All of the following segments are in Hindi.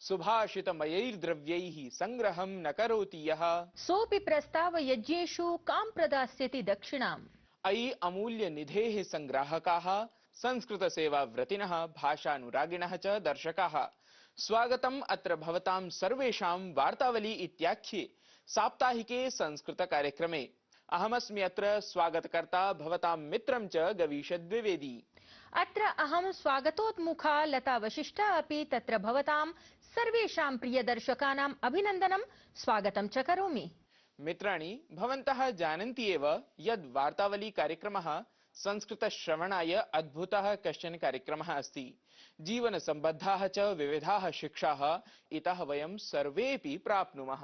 सुभाषितमयैर्द्रव्यैः संग्रहं न करोति यः सोऽपि प्रस्तावयज्ञेषु कां प्रदास्यति दक्षिणाम्। अयि अमूल्य निधेः संग्राहकाः संस्कृतसेवाव्रतिनः भाषानुरागिणः च दर्शकाः स्वागतम् अत्र भवतां सर्वेषां वार्तावली इत्याख्ये साप्ताहिके संस्कृतकार्यक्रमे। अहमस्मि अत्र स्वागतकर्ता भवतां मित्रं च गवीश द्विवेदी। अत्र अहं स्वागतोन्मुखा लता वशिष्ठा अपि तत्र भवतां सर्वेषां प्रियदर्शकानाम् अभिनन्दनं स्वागतं च करोमि। मित्राणि, भवन्तः जानन्ति एव यद् वार्तावली कार्यक्रमः संस्कृतश्रवणाय अद्भुतः कश्चन कार्यक्रमः अस्ति। जीवनसम्बद्धाः च विविधाः शिक्षाः इतः वयं सर्वेऽपि प्राप्नुमः।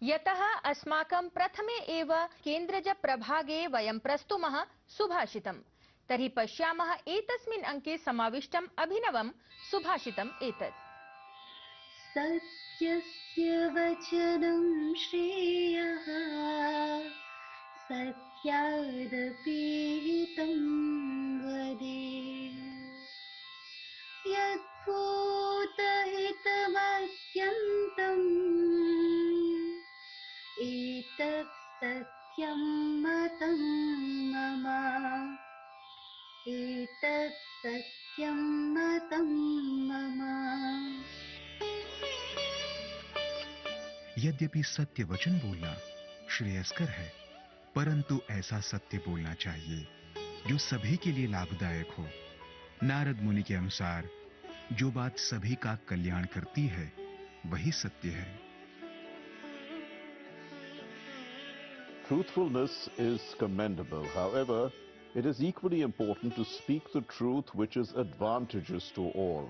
यतः अस्माकं प्रथमे एव केन्द्रज प्रभागे वयं प्रस्तुमः सुभाषितम्। तर्हि पश्यामः एतस्मिन् अंके समाविष्टम् अभिनवं सुभाषितम् एतत्। सत्यस्य वचनं श्रेयः सत्यादपि हितं वदेत् यद्भूतहितमत्यन्तम् एतत् सत्यं मतं मम एतत् सत्यं मतं मम। यद्यपि सत्य वचन बोलना श्रेयस्कर है, परंतु ऐसा सत्य बोलना चाहिए जो सभी के लिए लाभदायक हो। नारद मुनि के अनुसार जो बात सभी का कल्याण करती है वही सत्य है। Truthfulness is commendable. However, it is equally important to speak the truth which is advantageous to all.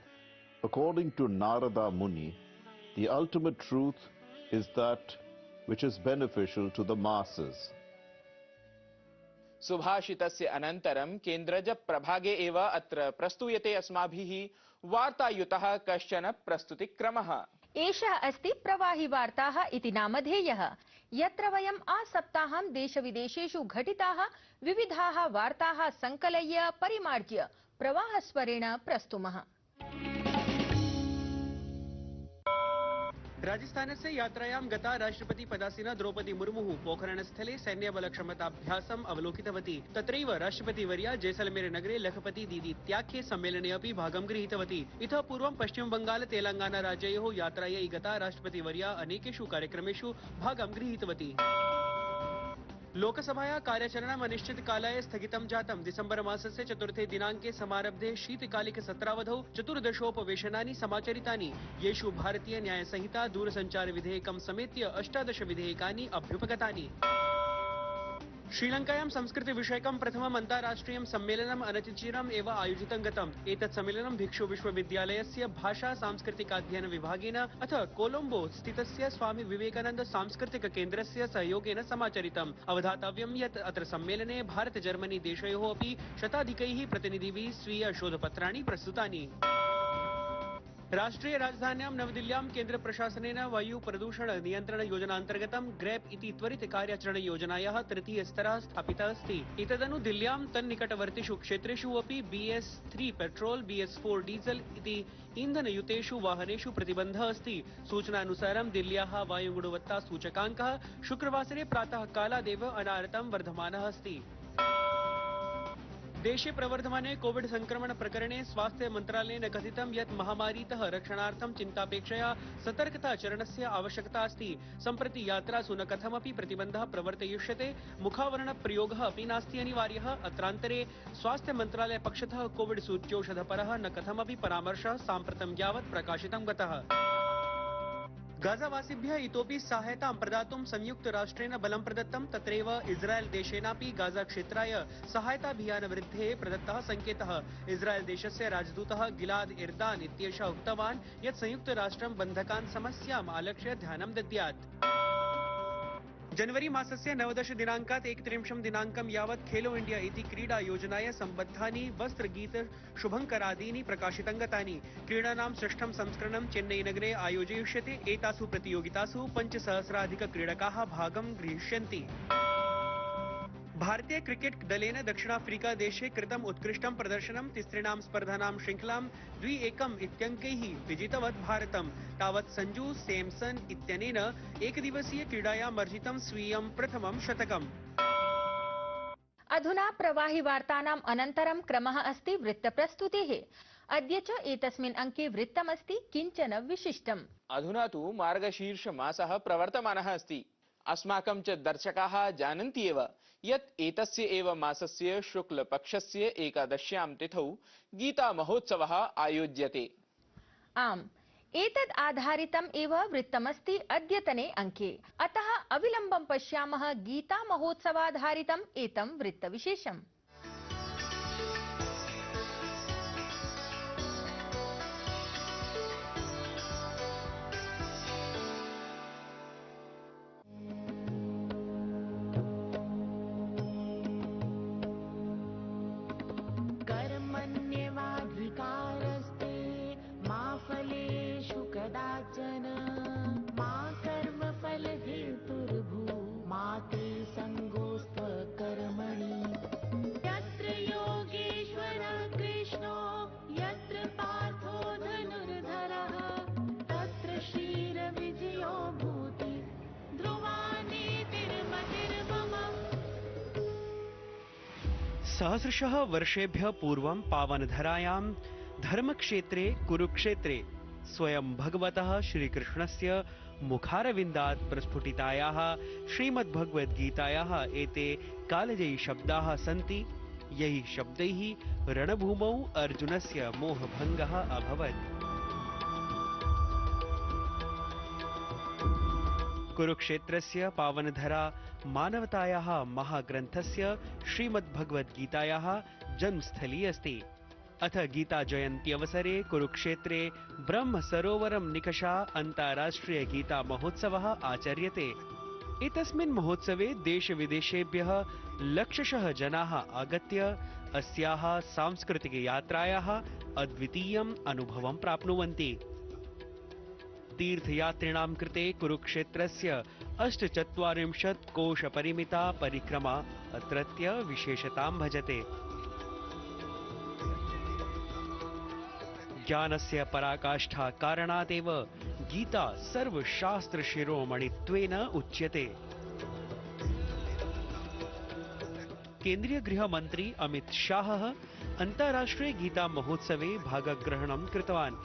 According to Narada Muni, the ultimate truth is that which is beneficial to the masses. सुभाषितस्य अनन्तरं केन्द्रज प्रभागे एव अत्र प्रस्तूयते अस्माभिः वार्तायुतः कश्चन प्रस्तुतिक्रमः। एषः अस्ति प्रवाहि वार्ताः इति नामधेयः, यत्र वयम् आसप्ताहं देशविदेशेषु घटिताः विविधाः वार्ताः संकलय्य परिमार्ज्य प्रवाहस्वरेण प्रस्तुमः। राजस्थानस्य यात्रायां गता राष्ट्रपति पदासीना द्रौपदी मुर्मुः पोखरणस्थले सैन्यबलक्षमताभ्यासम् अवलोकितवती। तत्रैव राष्ट्रपतिवर्या जैसलमेर नगरे लखपति दीदी इत्याख्ये सम्मेलने अपि भागं गृहीतवती। इतः पूर्वं पश्चिमबंगाल तेलंगाना राज्ययोः यात्रायै गता राष्ट्रपतिवर्या अनेकेषु कार्यक्रमेषु भागं गृहीतवती। लोकसभाया कार्यचरणम् अनिश्चितकालाय स्थगितं जातम्। दिसम्बर मासस्य 4 दिनाङ्के समारब्धे शीतकालिकसत्रावधौ 14 समाचरितानि, येषु भारतीय न्यायसंहिता दूरसञ्चारविधेयकं समेत्य 18 विधेयकानि अभ्युपगतानि। श्रीलङ्कायां संस्कृतिविषयकं प्रथमम् अन्ताराष्ट्रियं सम्मेलनम् अनतिचिरम् एव आयोजितं गतम्। एतत् सम्मेलनं भिक्षु विश्वविद्यालयस्य भाषा सांस्कृतिकाध्ययन विभागेन अथ कोलम्बो स्थितस्य स्वामी विवेकानन्द सांस्कृतिक केन्द्रस्य सहयोगेन समाचरितम्। अवधातव्यं यत् अत्र सम्मेलने भारत जर्मनी देशयोः अपि शताधिकैः प्रतिनिधिभिः स्वीय शोधपत्राणि प्रस्तुतानि। राष्ट्रीय राजधान्यां नवदिल्ल्यां केन्द्र प्रशासनेन वायु प्रदूषण नियन्त्रण योजनान्तर्गतं ग्रेप इति त्वरित कार्याचरण योजनायाः तृतीय स्तरः स्थापितः अस्ति। एतदनु दिल्ल्यां तन्निकटवर्तिषु क्षेत्रेषु अपि BS3 पेट्रोल BS4 डीजल इति ईन्धनयुतेषु वाहनेषु प्रतिबन्धः अस्ति। सूचनानुसारं दिल्ल्याः वायुगुणवत्ता सूचकाङ्कः शुक्रवासरे प्रातः कालादेव अनारतं वर्धमानः अस्ति। देशे प्रवर्धमाने कोविड संक्रमण प्रकरणे स्वास्थ्य मंत्रालयेन कथितं यत् महामारीतः रक्षणार्थं चिन्तापेक्षया सतर्कताचरणस्य आवश्यकता अस्ति। सम्प्रति यात्रासु न कथमपि प्रतिबन्धः प्रवर्तयिष्यते, मुखावरणप्रयोगः अपि नास्ति अनिवार्यः। अत्रान्तरे स्वास्थ्य मंत्रालय पक्षतः कोविड सूच्यौषधपरः न कथमपि परामर्शः साम्प्रतं यावत् प्रकाशितं गतः। गाजावासिभ्यः इतोपि सहायतां प्रदातुं संयुक्तराष्ट्रेण बलं प्रदत्तं। तत्रैव इस्राएल देशेनापि गाजा क्षेत्राय सहायताभियानवृद्धेः प्रदत्तः संकेतः। इस्राएल देशस्य राजदूतः गिलाद एर्दान इत्येषः उक्तवान् यत् संयुक्तराष्ट्रं बन्धकान् समस्याम् आलक्ष्य ध्यानं दद्यात्। जनवरी मासस्य 19 दिनाङ्कात् 31 दिनाङ्कं यावत् खेलो इंडिया इति क्रीडा योजनाय सम्बद्धानि वस्त्रगीत शुभङ्करादीनि प्रकाशितं गतानि। क्रीडानां षष्ठं संस्करणं चेन्नईनगरे आयोजयिष्यते। एतासु प्रतियोगितासु 5,000 क्रीडकाः भागं गृहीष्यन्ति। भारतीय क्रिकेट दलेन दक्षिणाफ्रीका देशे कृतम् उत्कृष्टं प्रदर्शनं तिसृणां स्पर्धानां शृङ्खलां 2-1 इत्यङ्कैः विजितवत् भारतम्। तावत् सञ्जू सैमसन् इत्यनेन एकदिवसीय क्रीडायाम् अर्जितं स्वीयं प्रथमं शतकम्। अधुना प्रवाहि वार्तानाम् अनन्तरं क्रमः अस्ति वृत्तप्रस्तुतेः। अद्य च एतस्मिन् अङ्के वृत्तमस्ति किञ्चन विशिष्टम्। अधुना तु मार्गशीर्षमासः प्रवर्तमानः अस्ति। अस्माकं च दर्शकाः जानन्ति एव यत् एतस्य एव मासस्य शुक्लपक्षस्य एकादश्यां तिथौ गीतामहोत्सवः आयोज्यते। आम्, एतद् आधारितम् एव वृत्तमस्ति अद्यतने अङ्के। अतः अविलम्बं पश्यामः गीतामहोत्सवाधारितम् एतं वृत्तविशेषम्। कर्मण्येवाधिकारस्ते मा फलेषु कदाचन मा कर्मफलहेतुर्भू मा ते सङ्गोऽस्त्वकर्मणि यत्र योगेश्वरः कृष्णो यत्र पार्थो धनुर्धरः तत्र श्रीरविजयो भूति ध्रुवानीतिर्मतिर्मम। सहस्रशः वर्षेभ्यः पूर्वं पावनधरायां धर्मक्षेत्रे कुरुक्षेत्रे स्वयं भगवतः श्रीकृष्णस्य मुखारविन्दात् प्रस्फुटितायाः श्रीमद्भगवद्गीतायाः एते कालजयी शब्दाः सन्ति। यैः शब्दैः रणभूमौ अर्जुनस्य मोहभङ्गः अभवत्। कुरुक्षेत्रस्य पावनधरा मानवतायाः महाग्रन्थस्य श्रीमद्भगवद्गीतायाः जन्मस्थली अस्ति। अथ गीता जयन्त्यवसरे कुरुक्षेत्रे ब्रह्म सरोवरं निकषा अन्ताराष्ट्रिय गीता महोत्सवः आचर्यते। एतस्मिन् महोत्सवे देशविदेशेभ्यः लक्षशः जनाः आगत्य अस्याः सांस्कृतिकयात्रायाः अद्वितीयम् अनुभवं प्राप्नुवन्ति। तीर्थयात्रिणां कृते कुरुक्षेत्रस्य 48 कोशपरिमिता परिक्रमा अत्रत्य विशेषतां भजते। ज्ञानस्य पराकाष्ठा कारणादेव गीता सर्वशास्त्रशिरोमणित्वेन उच्यते। केन्द्रीय गृहमन्त्री अमित शाहः अन्ताराष्ट्रिय गीता महोत्सवे भागग्रहणं कृतवान्।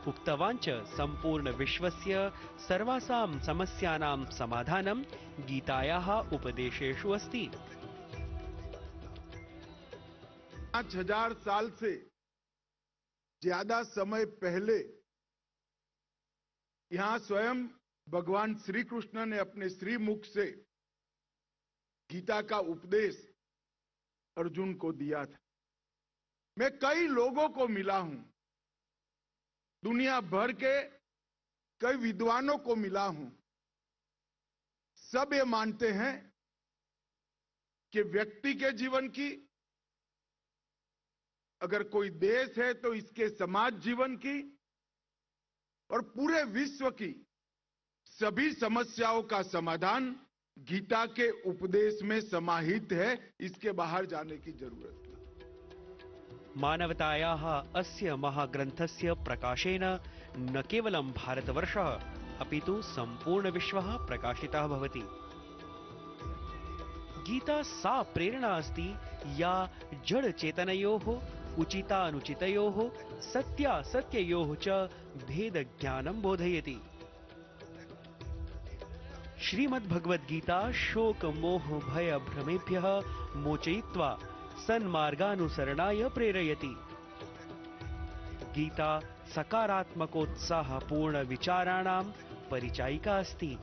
उक्तवान् च सम्पूर्ण विश्वस्य सर्वासां समस्यानां समाधानं गीतायाः उपदेशेषु अस्ति। 5000 साल से ज्यादा समय पहले यहां स्वयं भगवान श्री कृष्ण ने अपने श्रीमुख से गीता का उपदेश अर्जुन को दिया था। मैं कई लोगों को मिला हूं, दुनिया भर के कई विद्वानों को मिला हूं। सब ये मानते हैं कि व्यक्ति के जीवन की, अगर कोई देश है तो इसके समाज जीवन की और पूरे विश्व की सभी समस्याओं का समाधान गीता के उपदेश में समाहित है। इसके बाहर जाने की जरूरत नहीं। मानवतायाः अस्य महाग्रन्थस्य प्रकाशेन न केवलं भारतवर्षः अपि तु सम्पूर्णविश्वः प्रकाशितः भवति। गीता सा प्रेरणा अस्ति या जडचेतनयोः उचितानुचितयोः सत्यासत्ययोः च भेदज्ञानं बोधयति। श्रीमद्भगवद्गीता शोकमोहभयभ्रमेभ्यः मोचयित्वा सन्मार्गानुसरणाय प्रेरयति। गीता सकारात्मकोत्साहपूर्णविचाराणां परिचायिका अस्ति।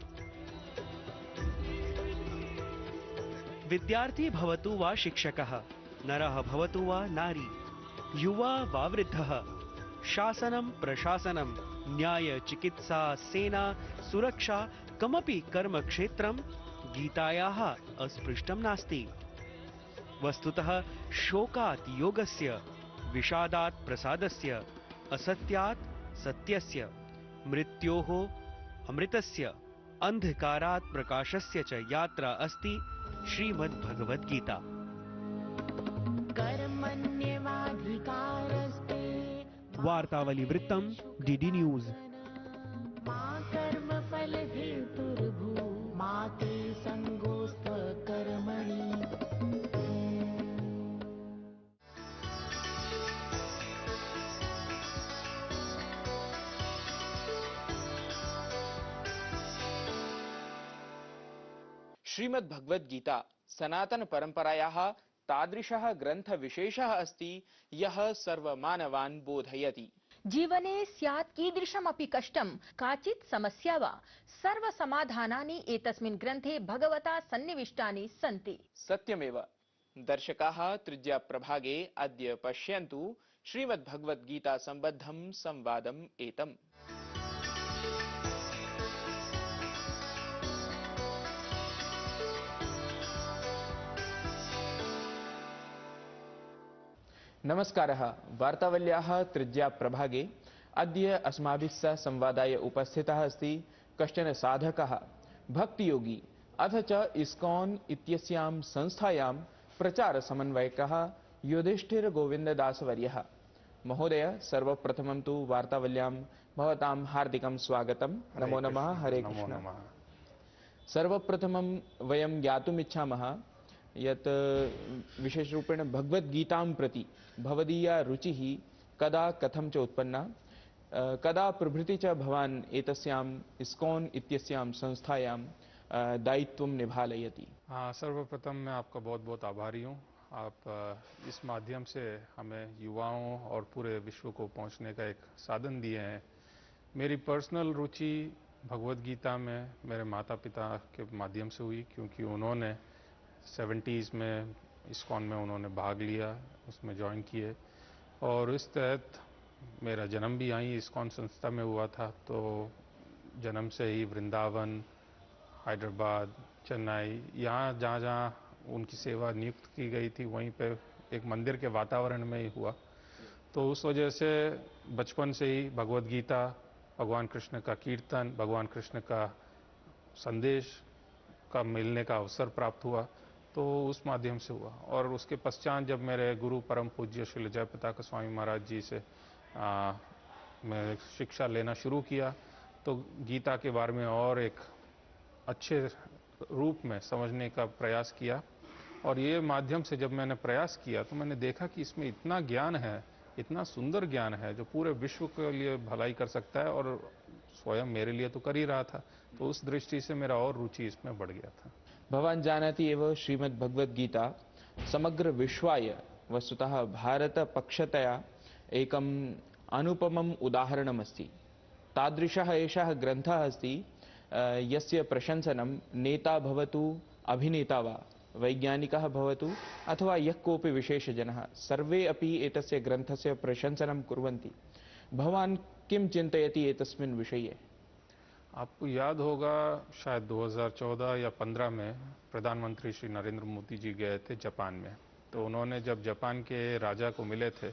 विद्यार्थी भवतु वा शिक्षकः, नरः भवतु वा नारी, युवा वा वृद्धः, शासनं प्रशासनं, न्याय चिकित्सा सेना सुरक्षा कमपि कर्मक्षेत्रं गीतायाः अस्पृष्टं नास्ति। वस्तुतः शोकात् योगस्य, विषादात् प्रसादस्य, असत्यात् सत्यस्य, मृत्योः अमृतस्य, अंधकारात् प्रकाशस्य च यात्रा अस्ति श्रीमद् भगवद गीता। कर्मण्येवाधिकारस्ते वार्तावली वृत्तम डीडी न्यूज। मा कर्मफलहेतुर्भू मा ते संगोऽस्त्वकर्मणि। श्रीमद् भगवद गीता सनातन परंपरायाः तादृशः ग्रन्थ विशेषः अस्ति यः सर्वमानवान् बोधयति। जीवने स्यात् कीदृशमपि कष्टं काचित् समस्या वा सर्वसमाधानानि एतस्मिन् ग्रन्थे भगवता सन्निविष्टानि सन्ति। सत्यमेव। दर्शकाः तृतीय प्रभागे अद्य पश्यन्तु श्रीमद् भगवद गीता सम्बद्धं संवादम् एतम्। नमस्कारः। वार्तावल्याः तृतीय प्रभागे अद्य अस्माभिः सह संवादाय उपस्थितः अस्ति कश्चन साधकः, भक्तियोगी अथ च इस्कॉन इत्यस्यां संस्थायां प्रचार समन्वयकः युधिष्ठिर गोविन्ददासवर्यः। महोदय, सर्वप्रथमं तु वार्तावल्यां भवतां हार्दिकं स्वागतं। नमो नमः। हरे कृष्ण। सर्वप्रथमं वयं ज्ञातुमिच्छामः यत् विशेषरूपेण भगवद्गीतां प्रति भवदीया रुचिः कदा कथं च उत्पन्ना, कदा प्रभृति च भवान् एतस्याम् इस्कॉन इत्यस्यां संस्थायां दायित्वं निभालयति। सर्वप्रथम मैं आपका बहुत बहुत आभारी हूँ। आप इस माध्यम से हमें युवाओं और पूरे विश्व को पहुँचने का एक साधन दिए हैं। मेरी पर्सनल रुचि भगवद गीता में मेरे माता पिता के माध्यम से हुई, क्योंकि उन्होंने 70s में इस्कॉन में उन्होंने भाग लिया, उसमें ज्वाइन किए, और इस तहत मेरा जन्म भी यहीं इस्कॉन संस्था में हुआ था। तो जन्म से ही वृंदावन, हैदराबाद, चेन्नई, यहाँ जहाँ जहाँ उनकी सेवा नियुक्त की गई थी वहीं पे एक मंदिर के वातावरण में ही हुआ। तो उस वजह से बचपन से ही भगवद गीता, भगवान कृष्ण का कीर्तन, भगवान कृष्ण का संदेश का मिलने का अवसर प्राप्त हुआ, तो उस माध्यम से हुआ। और उसके पश्चात जब मेरे गुरु परम पूज्य श्री जयप्रताप स्वामी महाराज जी से मैं शिक्षा लेना शुरू किया, तो गीता के बारे में और एक अच्छे रूप में समझने का प्रयास किया। और ये माध्यम से जब मैंने प्रयास किया तो मैंने देखा कि इसमें इतना ज्ञान है, इतना सुंदर ज्ञान है जो पूरे विश्व के लिए भलाई कर सकता है, और स्वयं मेरे लिए तो कर ही रहा था। तो उस दृष्टि से मेरा और रुचि इसमें बढ़ गया था। भवान् जानाति एव श्रीमद् भगवद गीता समग्र विश्वाय वस्तुतः भारतपक्षतया एकम् अनुपमम् उदाहरणमस्ति। तादृशः एषः ग्रन्थः अस्ति यस्य प्रशंसनं नेता भवतु, अभिनेता वा, वैज्ञानिकः भवतु अथवा यः कोऽपि विशेषजनः, सर्वे अपि एतस्य ग्रन्थस्य प्रशंसनं कुर्वन्ति। भवान् किं चिन्तयति एतस्मिन् विषये? आपको याद होगा शायद 2014 या 15 में प्रधानमंत्री श्री नरेंद्र मोदी जी गए थे जापान में। तो उन्होंने जब जापान के राजा को मिले थे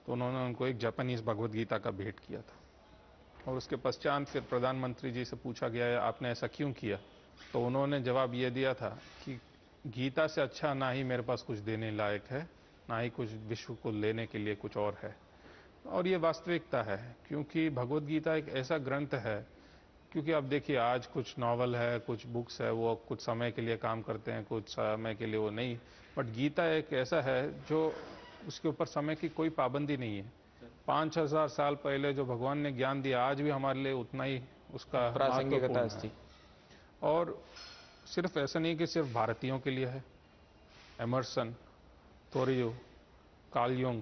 तो उन्होंने उनको एक जापानीज भगवद गीता का भेंट किया था। और उसके पश्चात फिर प्रधानमंत्री जी से पूछा गया है आपने ऐसा क्यों किया, तो उन्होंने जवाब ये दिया था कि गीता से अच्छा ना ही मेरे पास कुछ देने लायक है, ना ही कुछ विश्व को लेने के लिए कुछ और है। और ये वास्तविकता है, क्योंकि भगवद गीता एक ऐसा ग्रंथ है, क्योंकि आप देखिए आज कुछ नॉवल है, कुछ बुक्स है, वो कुछ समय के लिए काम करते हैं, कुछ समय के लिए वो नहीं, बट गीता एक ऐसा है जो उसके ऊपर समय की कोई पाबंदी नहीं है। 5000 साल पहले जो भगवान ने ज्ञान दिया आज भी हमारे लिए उतना ही उसका प्रासंगिकता अस्ति। और सिर्फ ऐसा नहीं कि सिर्फ भारतीयों के लिए है। एमर्सन, थोरियो, कार्ल युंग,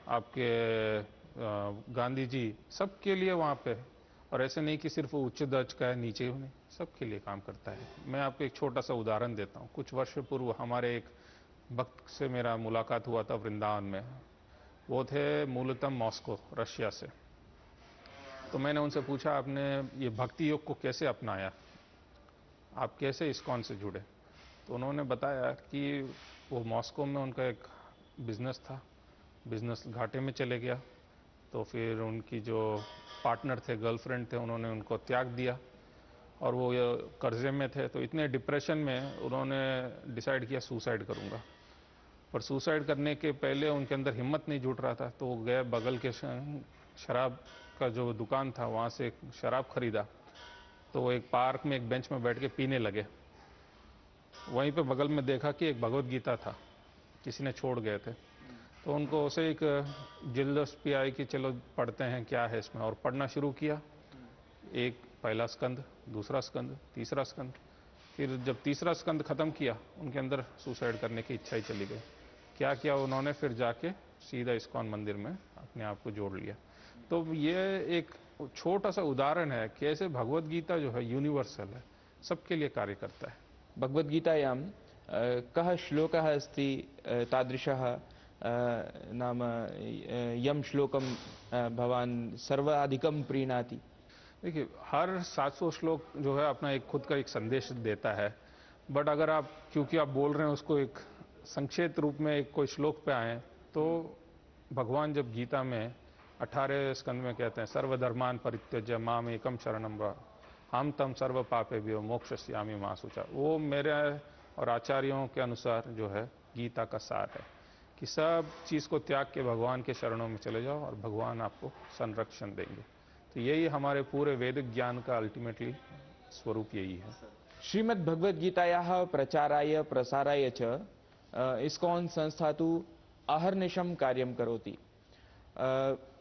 आपके गांधी जी, सबके लिए वहाँ पे। और ऐसे नहीं कि सिर्फ उच्च दर्ज का है, नीचे ही नहीं, सबके लिए काम करता है। मैं आपको एक छोटा सा उदाहरण देता हूँ। कुछ वर्ष पूर्व हमारे एक भक्त से मेरा मुलाकात हुआ था वृंदावन में। वो थे मूलतः मॉस्को, रशिया से। तो मैंने उनसे पूछा आपने ये भक्ति योग को कैसे अपनाया, आप कैसे इस्कॉन से जुड़े? तो उन्होंने बताया कि वो मॉस्को में उनका एक बिजनेस था, बिजनेस घाटे में चले गया। तो फिर उनकी जो पार्टनर थे, गर्लफ्रेंड थे, उन्होंने उनको त्याग दिया और वो ये कर्जे में थे, तो इतने डिप्रेशन में उन्होंने डिसाइड किया सुसाइड करूंगा। पर सुसाइड करने के पहले उनके अंदर हिम्मत नहीं जुट रहा था, तो वो गए बगल के शराब का जो दुकान था वहाँ से शराब खरीदा, तो वो एक पार्क में एक बेंच में बैठ के पीने लगे। वहीं पे बगल में देखा कि एक भगवत गीता था, किसी ने छोड़ गए थे, तो उनको उसे एक दिलचस्पी आई कि चलो पढ़ते हैं क्या है इसमें, और पढ़ना शुरू किया। एक पहला स्कंद, दूसरा स्कंद, तीसरा स्कंद, फिर जब तीसरा स्कंद खत्म किया उनके अंदर सुसाइड करने की इच्छा ही चली गई। क्या किया उन्होंने, फिर जाके सीधा इस्कॉन मंदिर में अपने आप को जोड़ लिया। तो ये एक छोटा सा उदाहरण है कैसे भगवत गीता जो है यूनिवर्सल है, सबके लिए कार्य करता है। भगवद्गीतायां कः श्लोकः अस्ति तादृशः नाम यं श्लोकं भवान् सर्वाधिकं प्रीणाति? देखिए, हर 700 श्लोक जो है अपना एक खुद का एक संदेश देता है, बट अगर आप, क्योंकि आप बोल रहे हैं उसको एक संक्षिप्त रूप में एक कोई श्लोक पे आए, तो भगवान जब गीता में 18 स्कंद में कहते हैं सर्वधर्मान परित्यज्य माम एकम शरणम व्रज हम तम सर्व पापेभ्यो मोक्षयिष्यामि मा शुचा, वो मेरे और आचार्यों के अनुसार जो है गीता का सार है कि सब चीज़ को त्याग के भगवान के शरणों में चले जाओ और भगवान आपको संरक्षण देंगे। तो यही हमारे पूरे वैदिक ज्ञान का अल्टीमेटली स्वरूप यही है। श्रीमद् भगवद्गीतायाः प्रचाराय प्रसाराय च इस्कॉन संस्था तु अहर्निशं कार्यं करोति।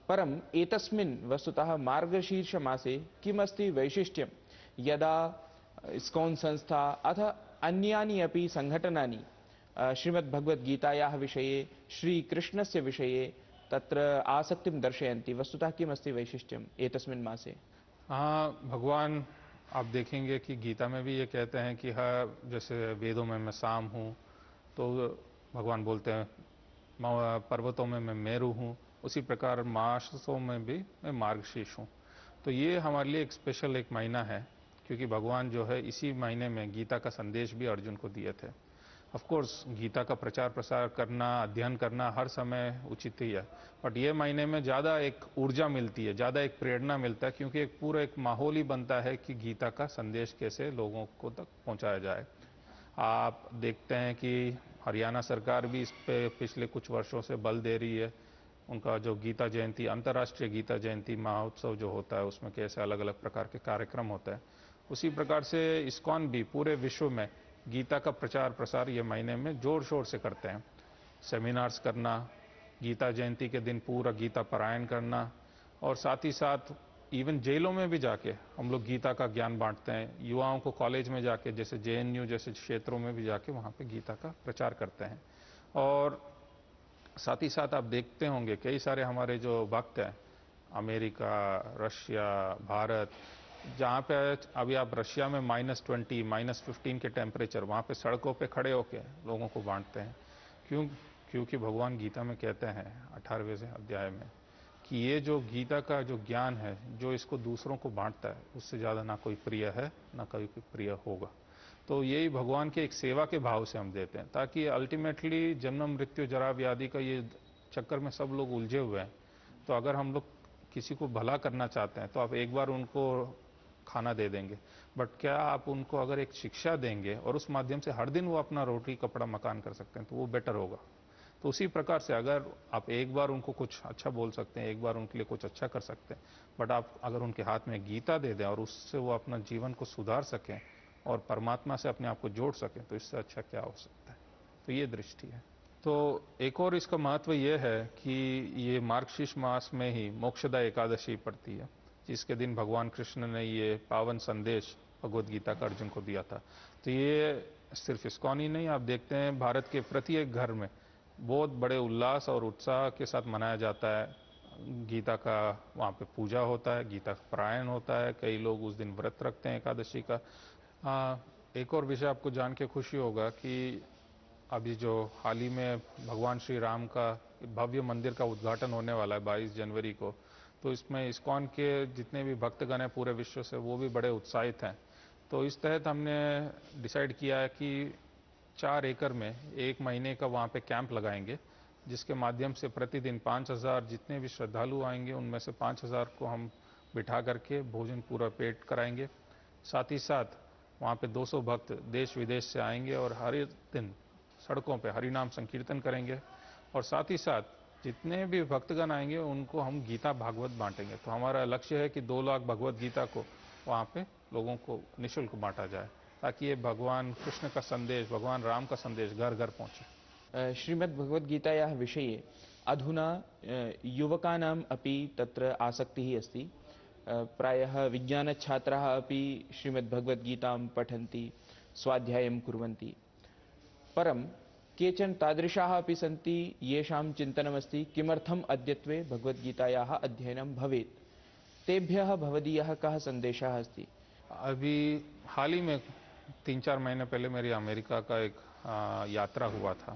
परम एतस्मिन् वस्तुतः मार्गशीर्ष मासे किमस्ति वैशिष्ट्यं यदा इस्कॉन संस्था अथ अन्यानि अपि संघटनानि श्रीमद् भगवद्गीतायाः विषये श्रीकृष्णस्य विषये तत्र आसक्तिं दर्शयन्ति, वस्तुतः किमस्ति वैशिष्ट्यम् एतस्मिन् मासे? हाँ, भगवान आप देखेंगे कि गीता में भी ये कहते हैं कि हाँ, जैसे वेदों में मैं साम हूँ, तो भगवान बोलते हैं पर्वतों में मैं मेरु हूँ, उसी प्रकार मासों में भी मैं मार्गशीर्ष हूँ। तो ये हमारे लिए एक स्पेशल एक महीना है, क्योंकि भगवान जो है इसी महीने में गीता का संदेश भी अर्जुन को दिए थे। ऑफ कोर्स गीता का प्रचार प्रसार करना, अध्ययन करना हर समय उचित ही है, बट ये महीने में ज़्यादा एक ऊर्जा मिलती है, ज़्यादा एक प्रेरणा मिलता है, क्योंकि एक पूरा एक माहौल ही बनता है कि गीता का संदेश कैसे लोगों को तक पहुंचाया जाए। आप देखते हैं कि हरियाणा सरकार भी इस पे पिछले कुछ वर्षों से बल दे रही है। उनका जो गीता जयंती, अंतर्राष्ट्रीय गीता जयंती महोत्सव जो होता है, उसमें कैसे अलग अलग प्रकार के कार्यक्रम होता है, उसी प्रकार से इस्कॉन भी पूरे विश्व में गीता का प्रचार प्रसार ये महीने में जोर शोर से करते हैं। सेमिनार्स करना, गीता जयंती के दिन पूरा गीता पारायण करना, और साथ ही साथ इवन जेलों में भी जाके हम लोग गीता का ज्ञान बांटते हैं। युवाओं को कॉलेज में जाके, जैसे JNU जैसे क्षेत्रों में भी जाके वहाँ पे गीता का प्रचार करते हैं। और साथ ही साथ आप देखते होंगे कई सारे हमारे जो भक्त हैं, अमेरिका, रशिया, भारत, जहाँ पे अभी आप रशिया में -20, -15 के टेम्परेचर, वहाँ पे सड़कों पे खड़े होके लोगों को बांटते हैं। क्योंकि भगवान गीता में कहते हैं 18वें अध्याय में कि ये जो गीता का जो ज्ञान है, जो इसको दूसरों को बांटता है, उससे ज़्यादा ना कोई प्रिय है, ना कोई प्रिय होगा। तो यही भगवान के एक सेवा के भाव से हम देते हैं, ताकि अल्टीमेटली जन्म मृत्यु जरा व्याधि का ये चक्कर में सब लोग उलझे हुए हैं। तो अगर हम लोग किसी को भला करना चाहते हैं तो आप एक बार उनको खाना दे देंगे, बट क्या आप उनको अगर एक शिक्षा देंगे और उस माध्यम से हर दिन वो अपना रोटी कपड़ा मकान कर सकते हैं, तो वो बेटर होगा। तो उसी प्रकार से अगर आप एक बार उनको कुछ अच्छा बोल सकते हैं, एक बार उनके लिए कुछ अच्छा कर सकते हैं, बट आप अगर उनके हाथ में गीता दे दें और उससे वो अपना जीवन को सुधार सकें और परमात्मा से अपने आप को जोड़ सकें, तो इससे अच्छा क्या हो सकता है। तो ये दृष्टि है। तो एक और इसका महत्व ये है कि ये मार्गशीर्ष मास में ही मोक्षदा एकादशी पड़ती है, जिसके दिन भगवान कृष्ण ने ये पावन संदेश भगवद गीता का अर्जुन को दिया था। तो ये सिर्फ इस्कॉन ही नहीं, आप देखते हैं भारत के प्रत्येक घर में बहुत बड़े उल्लास और उत्साह के साथ मनाया जाता है। गीता का वहाँ पे पूजा होता है, गीता का पारायण होता है, कई लोग उस दिन व्रत रखते हैं एकादशी का। एक और विषय आपको जान के खुशी होगा कि अभी जो हाल ही में भगवान श्री राम का भव्य मंदिर का उद्घाटन होने वाला है 22 जनवरी को, तो इसमें इस्कॉन के जितने भी भक्तगण हैं पूरे विश्व से, वो भी बड़े उत्साहित हैं। तो इस तहत हमने डिसाइड किया है कि 4 एकड़ में 1 महीने का वहाँ पे कैंप लगाएंगे, जिसके माध्यम से प्रतिदिन 5000 जितने भी श्रद्धालु आएंगे उनमें से 5000 को हम बिठा करके भोजन पूरा पेट कराएंगे। साथ ही साथ वहाँ पे 200 भक्त देश विदेश से आएंगे और हर दिन सड़कों पे हरिनाम संकीर्तन करेंगे। और साथ ही साथ जितने भी भक्तगण आएंगे उनको हम गीता भागवत बांटेंगे। तो हमारा लक्ष्य है कि 2 लाख भगवत गीता को वहाँ पे लोगों को निःशुल्क बांटा जाए, ताकि ये भगवान कृष्ण का संदेश, भगवान राम का संदेश घर घर पहुँचे। श्रीमद्भगवद्गीतायाः विषये अधुना युवकानाम् अपि तत्र आसक्तिः अस्ति। प्रायः विज्ञानछात्राः अपि श्रीमद्भगवद्गीतां पठन्ति, स्वाध्यायं कुर्वन्ति। परं केचन तादृशाः अपि सन्ति येषां चिन्तनमस्ति किमर्थम् अद्यत्वे भगवद्गीतायाः अध्ययनं भवेत्। तेभ्यः भवदीयः कः सन्देशः अस्ति? अभी हाल ही में 3-4 महीने पहले मेरी अमेरिका का एक यात्रा हुआ था।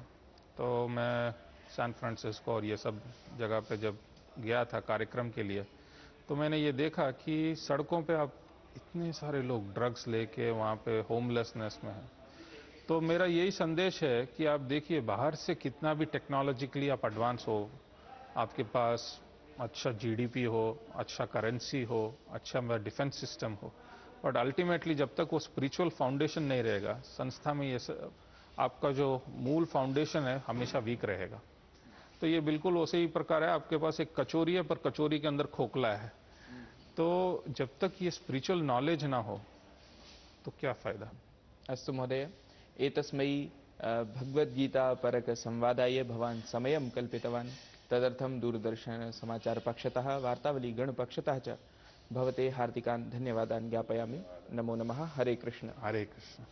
तो मैं सैन फ्रांसिस्को और ये सब जगह पे जब गया था कार्यक्रम के लिए, तो मैंने ये देखा कि सड़कों पे आप इतने सारे लोग ड्रग्स लेके वहाँ पे होमलेसनेस में हैं। तो मेरा यही संदेश है कि आप देखिए, बाहर से कितना भी टेक्नोलॉजिकली आप एडवांस हो, आपके पास अच्छा जीडीपी हो, अच्छा करेंसी हो, अच्छा डिफेंस सिस्टम हो, बट अल्टीमेटली जब तक वो स्पिरिचुअल फाउंडेशन नहीं रहेगा संस्था में, ये आपका जो मूल फाउंडेशन है हमेशा वीक रहेगा। तो ये बिल्कुल उसी ही प्रकार है, आपके पास एक कचोरी है पर कचोरी के अंदर खोखला है। तो जब तक ये स्पिरिचुअल नॉलेज ना हो तो क्या फायदा। अस्तु महोदय, एतस्मै भगवद्गीतापरकसंवादाय भवान् समयं कल्पितवान्। तदर्थं दूरदर्शन समाचारपक्षतः वार्तावलीगणपक्षतः च भवते हार्दिकान् धन्यवादान् ज्ञापयामि। नमो नमः। हरे कृष्ण। हरे कृष्ण।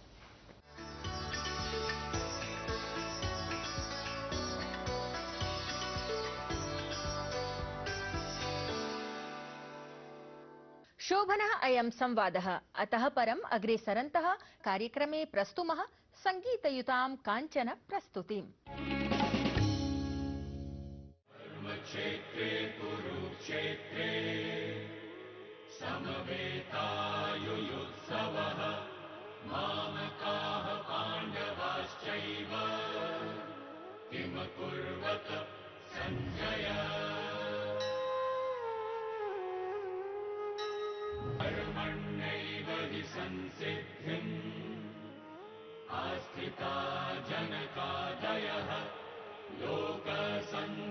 शोभनः अयं संवादः। अतः परम् अग्रे सरन्तः कार्यक्रमे प्रस्तुमः संगीतयुतां काञ्चन प्रस्तुतिम्। धर्मक्षेत्रे कुरुक्षेत्रे समवेतायुयुत्सवः मामकाः पाण्डवाश्चैव किमकुर्वत सञ्जय। कर्मण्यैव हि संसिद्धिम् आस्थिता जनकादयः लोकसङ्ग्रहमेवापि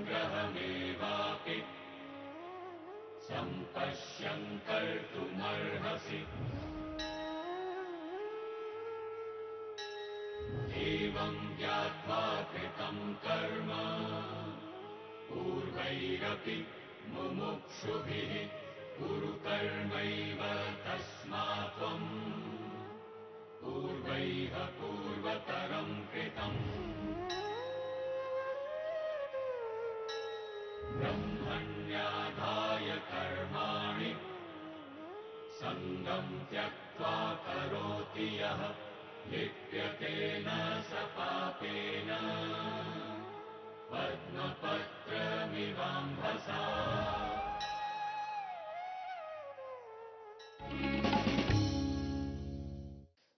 सम्पश्यन् कर्तुमर्हसि। एवं ज्ञात्वा कृतं कर्म पूर्वैरपि मुमुक्षुभिः कुरु कर्मैव तस्मात् त्वं पूर्वैः पूर्वतरं कृतम्। ब्रह्मण्याधाय कर्माणि सङ्गं त्यक्त्वा करोति यः लिप्यते न स पापेन पद्मपत्रमिवाम्भसा।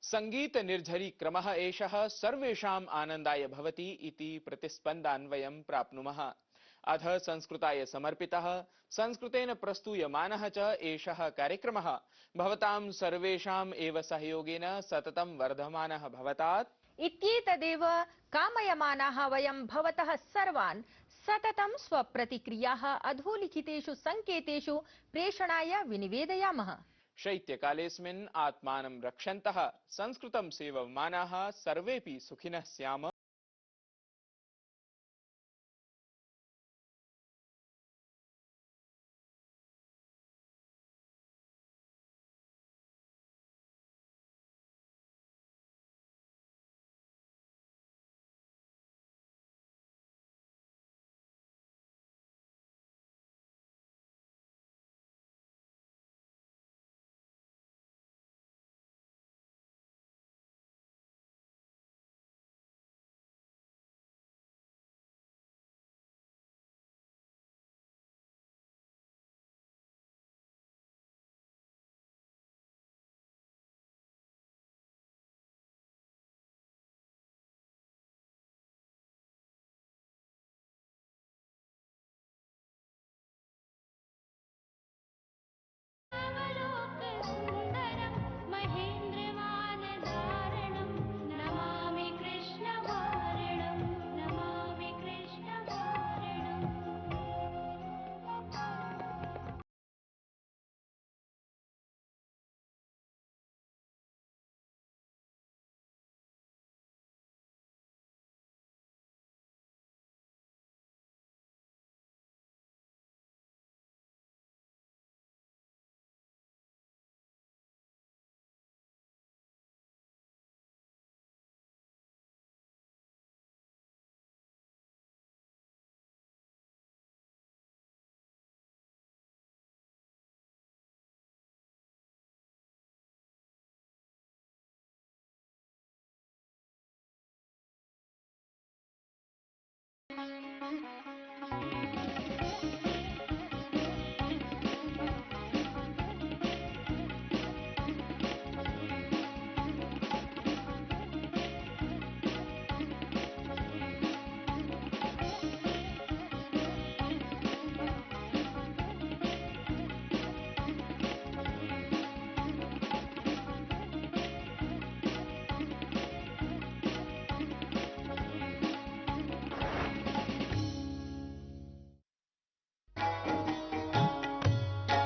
संगीत निर्झरी क्रमः एषः सर्वेषाम् आनन्दाय भवति इति प्रतिस्पन्दान् वयं प्राप्नुमः। अथ संस्कृताय समर्पितः, संस्कृतेन प्रस्तूयमानः च एषः कार्यक्रमः भवतां सर्वेषाम् एव सहयोगेन सततं वर्धमानः भवतात् इत्येतदेव कामयमानाः वयं भवतः सर्वान् सततं स्वप्रतिक्रियाः अधोलिखितेषु सङ्केतेषु प्रेषणाय विनिवेदयामः। शैत्यकालेऽस्मिन् आत्मानं रक्षन्तः संस्कृतं सेवमानाः सर्वेऽपि सुखिनः स्याम।